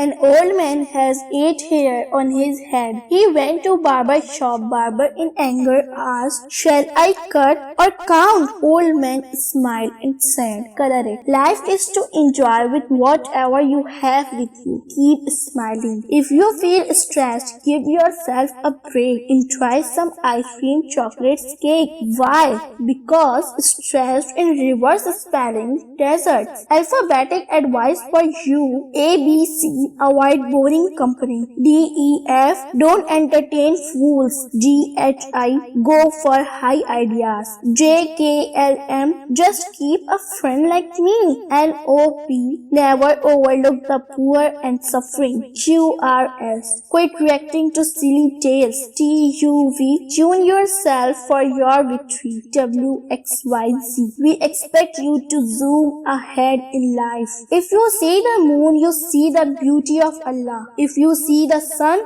An old man has 8 hair on his head. He went to barber shop. Barber in anger asked, "Shall I cut or count?" Old man smiled and said, "Color it. Life is to enjoy with whatever you have with you. Keep smiling. If you feel stressed, give yourself a break. Enjoy some ice cream, chocolates, cake." Why? Because stressed in reverse spelling deserts. Alphabetic advice for you. A, B, C. Avoid boring company. D, E, F. Don't entertain fools. G, H, I. Go for high ideas. J, K, L, M. Just keep a friend like me. N, O, P. Never overlook the poor and suffering. Q, R, S. Quit reacting to silly tales. T, U, V. Tune yourself for your victory. W, X, Y, Z. We expect you to zoom ahead in life. If you see the moon, you see the beauty of Allah. If you see the sun,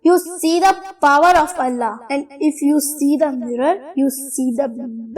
you see the power of Allah. And if you see the mirror, you see the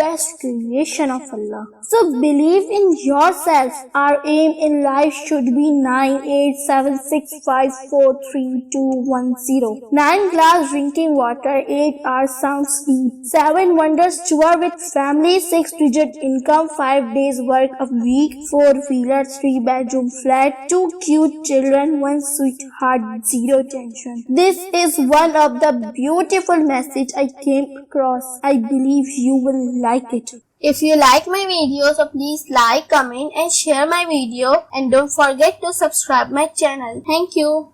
best creation of Allah. So believe in yourself. Our aim in life should be 9, 8, 7, 6, 5, 4, 3, 2, 1, 0. 9 glass drinking water, 8 hours sound sleep. 7 wonders tour with family, 6 digit income, 5 days work a week, 4-wheeler, 3 bedroom flat, 2 cute children, 1 sweetheart, 0 tension. This is one of the beautiful message I came across. I believe you will like it. If you like my video, so please like, comment and share my video, and don't forget to subscribe my channel. Thank you.